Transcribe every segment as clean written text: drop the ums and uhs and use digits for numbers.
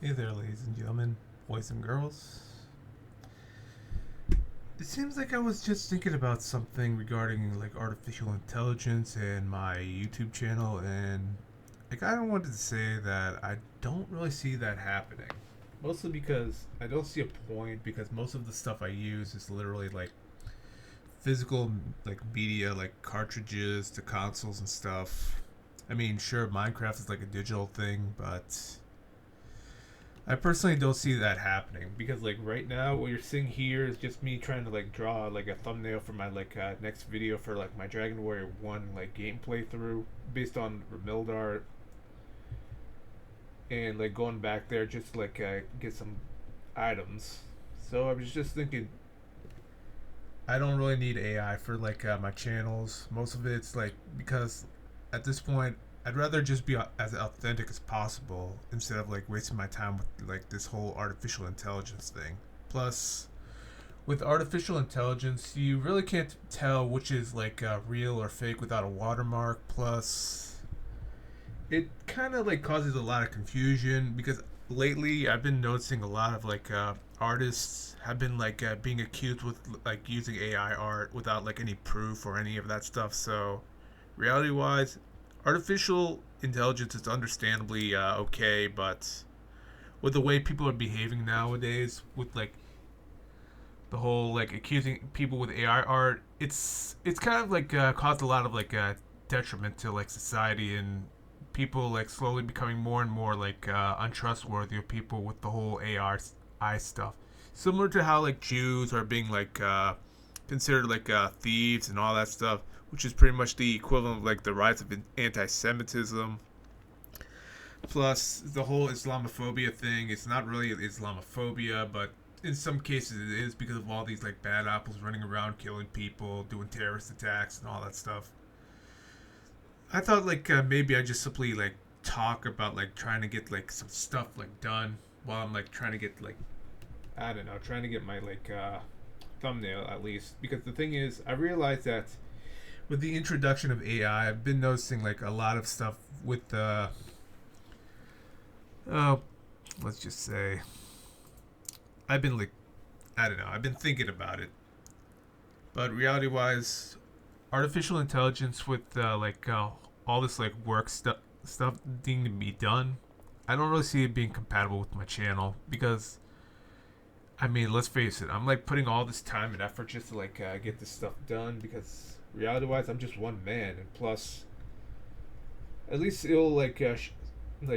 Hey there, ladies and gentlemen, boys and girls. It seems like I was just thinking about something regarding like artificial intelligence and my YouTube channel, and I kind of wanted to say that I don't really see that happening. Mostly because I don't see a point, because most of the stuff I use is literally like physical like media, like cartridges to consoles and stuff. I mean, sure, Minecraft is like a digital thing, but I personally don't see that happening because like right now what you're seeing here is just me trying to like draw like a thumbnail for my next video for like my Dragon Warrior 1 like gameplay through based on Remildar, and like going back there just to get some items. So I was just thinking I don't really need AI for my channels. Most of it's like because at this point I'd rather just be as authentic as possible instead of like wasting my time with like this whole artificial intelligence thing. Plus, with artificial intelligence, you really can't tell which is real or fake without a watermark. Plus, it kind of like causes a lot of confusion because lately I've been noticing a lot of artists have been being accused with like using AI art without like any proof or any of that stuff. So, reality wise, artificial intelligence is understandably okay, but with the way people are behaving nowadays, with like the whole like accusing people with AI art, it's kind of caused a lot of detriment to like society and people like slowly becoming more and more untrustworthy of people with the whole AI stuff. Similar to how like Jews are being considered thieves and all that stuff, which is pretty much the equivalent of like the rise of anti-Semitism. Plus the whole Islamophobia thing. It's not really Islamophobia, but in some cases it is because of all these like bad apples running around killing people, doing terrorist attacks, and all that stuff. I thought maybe I just simply talk about like trying to get like some stuff like done while I'm like trying to get like I don't know, trying to get my thumbnail at least. Because the thing is, I realized that with the introduction of AI, I've been noticing like a lot of stuff with the uh, let's just say I've been like I don't know, I've been thinking about it, but reality wise, artificial intelligence with all this like work stuff needing to be done, I don't really see it being compatible with my channel because I mean, let's face it, I'm like putting all this time and effort just to get this stuff done because reality wise, I'm just one man, and plus, at least it'll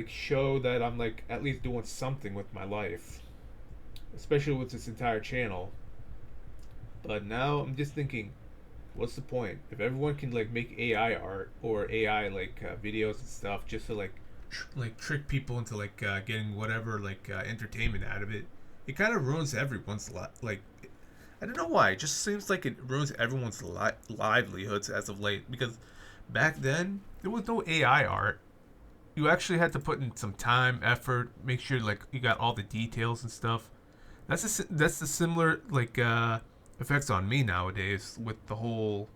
show that I'm like at least doing something with my life, especially with this entire channel. But now I'm just thinking, what's the point if everyone can like make AI art or AI videos and stuff just to trick people into getting whatever entertainment out of it? It kind of ruins everyone's I don't know why. It just seems like it ruins everyone's livelihoods as of late. Because back then there was no AI art. You actually had to put in some time, effort, make sure like you got all the details and stuff. That's the similar effects on me nowadays with the whole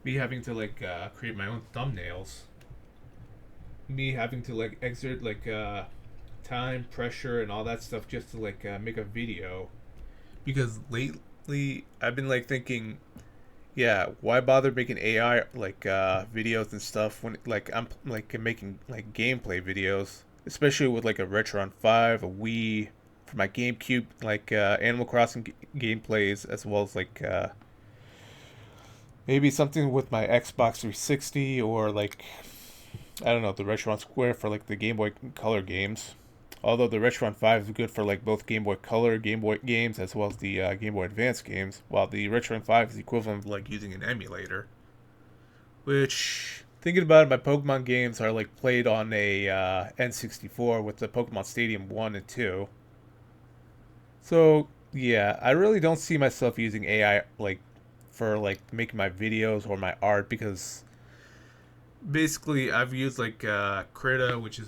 me having to create my own thumbnails, me having to exert time, pressure, and all that stuff just to make a video. Because lately I've been thinking, yeah, why bother making AI videos and stuff when I'm making gameplay videos, especially with a Retron 5, a Wii, for my GameCube Animal Crossing gameplays, as well as maybe something with my Xbox 360 or I don't know, the Retron Square for the Game Boy Color games. Although the Retron 5 is good for both Game Boy Color Game Boy games as well as the Game Boy Advance games, while the Retron 5 is the equivalent of using an emulator. Which, thinking about it, my Pokemon games are played on a N64 with the Pokemon Stadium 1 and 2. So yeah, I really don't see myself using AI for making my videos or my art because basically I've used Krita, which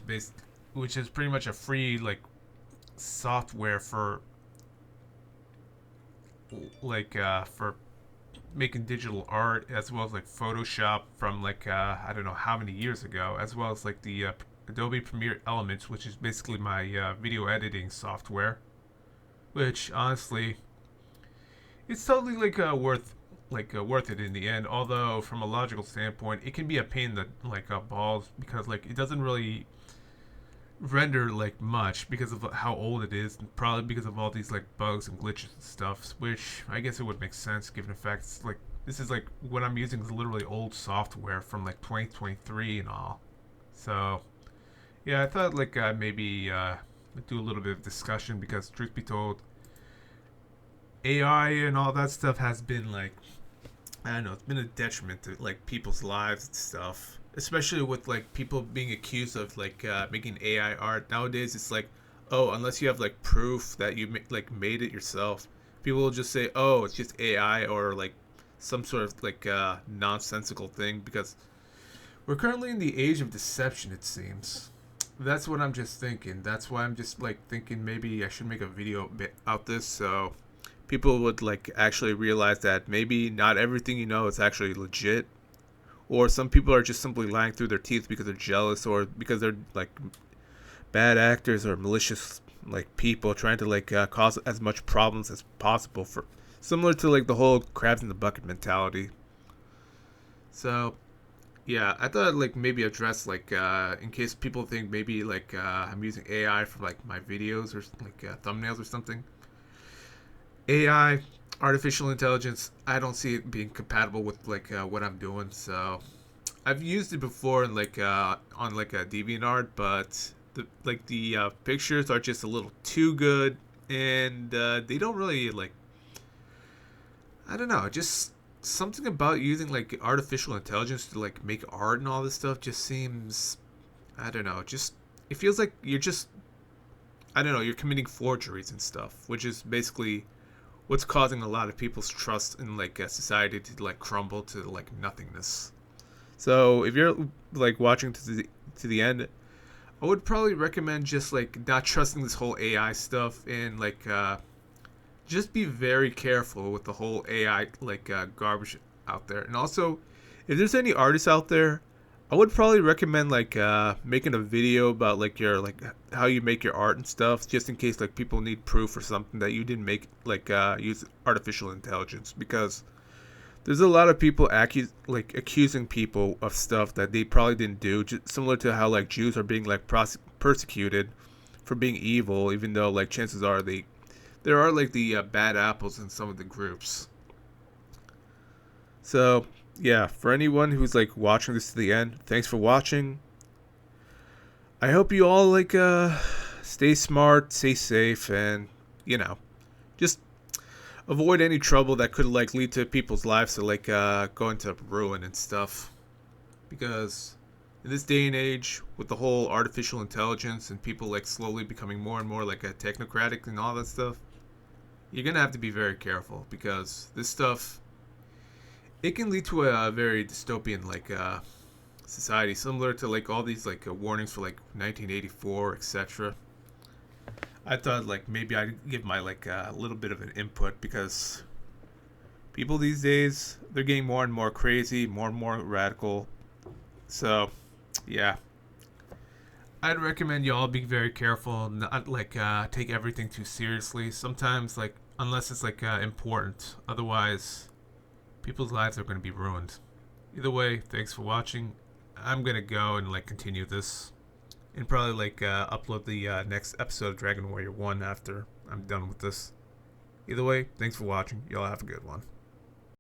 is pretty much a free software for making digital art, as well as Photoshop from I don't know how many years ago, as well as Adobe Premiere Elements, which is basically my video editing software. Which honestly, it's totally worth it in the end. Although from a logical standpoint, it can be a pain in the balls because like it doesn't really render like much because of how old it is, and probably because of all these like bugs and glitches and stuff. Which I guess it would make sense given the fact it's like this is like what I'm using is literally old software from like 2023 and all. So yeah, I thought like maybe do a little bit of discussion because truth be told, AI and all that stuff has been like I don't know, it's been a detriment to like people's lives and stuff. Especially with like people being accused of like making AI art nowadays. It's like, oh, unless you have like proof that you like made it yourself, people will just say, oh, it's just AI or like some sort of like nonsensical thing because we're currently in the age of deception. It seems. That's what I'm just thinking. That's why I'm just like thinking maybe I should make a video about this so people would like actually realize that maybe not everything you know is actually legit, or some people are just simply lying through their teeth because they're jealous or because they're like bad actors or malicious like people trying to like cause as much problems as possible for similar to like the whole crabs in the bucket mentality. So yeah, I thought I'd, like maybe address like in case people think maybe like I'm using AI for like my videos or like thumbnails or something. AI, artificial intelligence, I don't see it being compatible with like what I'm doing. So I've used it before in like on like a DeviantArt, but the pictures are just a little too good, and they don't really like. I don't know, just something about using like artificial intelligence to like make art and all this stuff just seems. I don't know, just it feels like you're just. I don't know, you're committing forgeries and stuff, which is basically what's causing a lot of people's trust in like society to like crumble to like nothingness. So if you're like watching to the end, I would probably recommend just like not trusting this whole AI stuff and like just be very careful with the whole AI like garbage out there. And also, if there's any artists out there, I would probably recommend like making a video about like your like how you make your art and stuff, just in case like people need proof or something that you didn't make like use artificial intelligence because there's a lot of people accusing people of stuff that they probably didn't do, just similar to how like Jews are being like persecuted for being evil, even though like chances are there are like the bad apples in some of the groups. So yeah, for anyone who's like watching this to the end, thanks for watching. I hope you all like stay smart, stay safe, and you know just avoid any trouble that could like lead to people's lives to like go into ruin and stuff. Because in this day and age, with the whole artificial intelligence and people like slowly becoming more and more like a technocratic and all that stuff, you're gonna have to be very careful because this stuff it can lead to a very dystopian like society, similar to like all these like warnings for like 1984, etc. I thought like maybe I'd give my like a little bit of an input because people these days they're getting more and more crazy, more and more radical. So, yeah, I'd recommend y'all be very careful, not like take everything too seriously. Sometimes like unless it's like important, otherwise people's lives are going to be ruined. Either way, thanks for watching. I'm gonna go and like continue this and probably like upload the next episode of Dragon Warrior 1 after I'm done with this. Either way, thanks for watching. Y'all have a good one.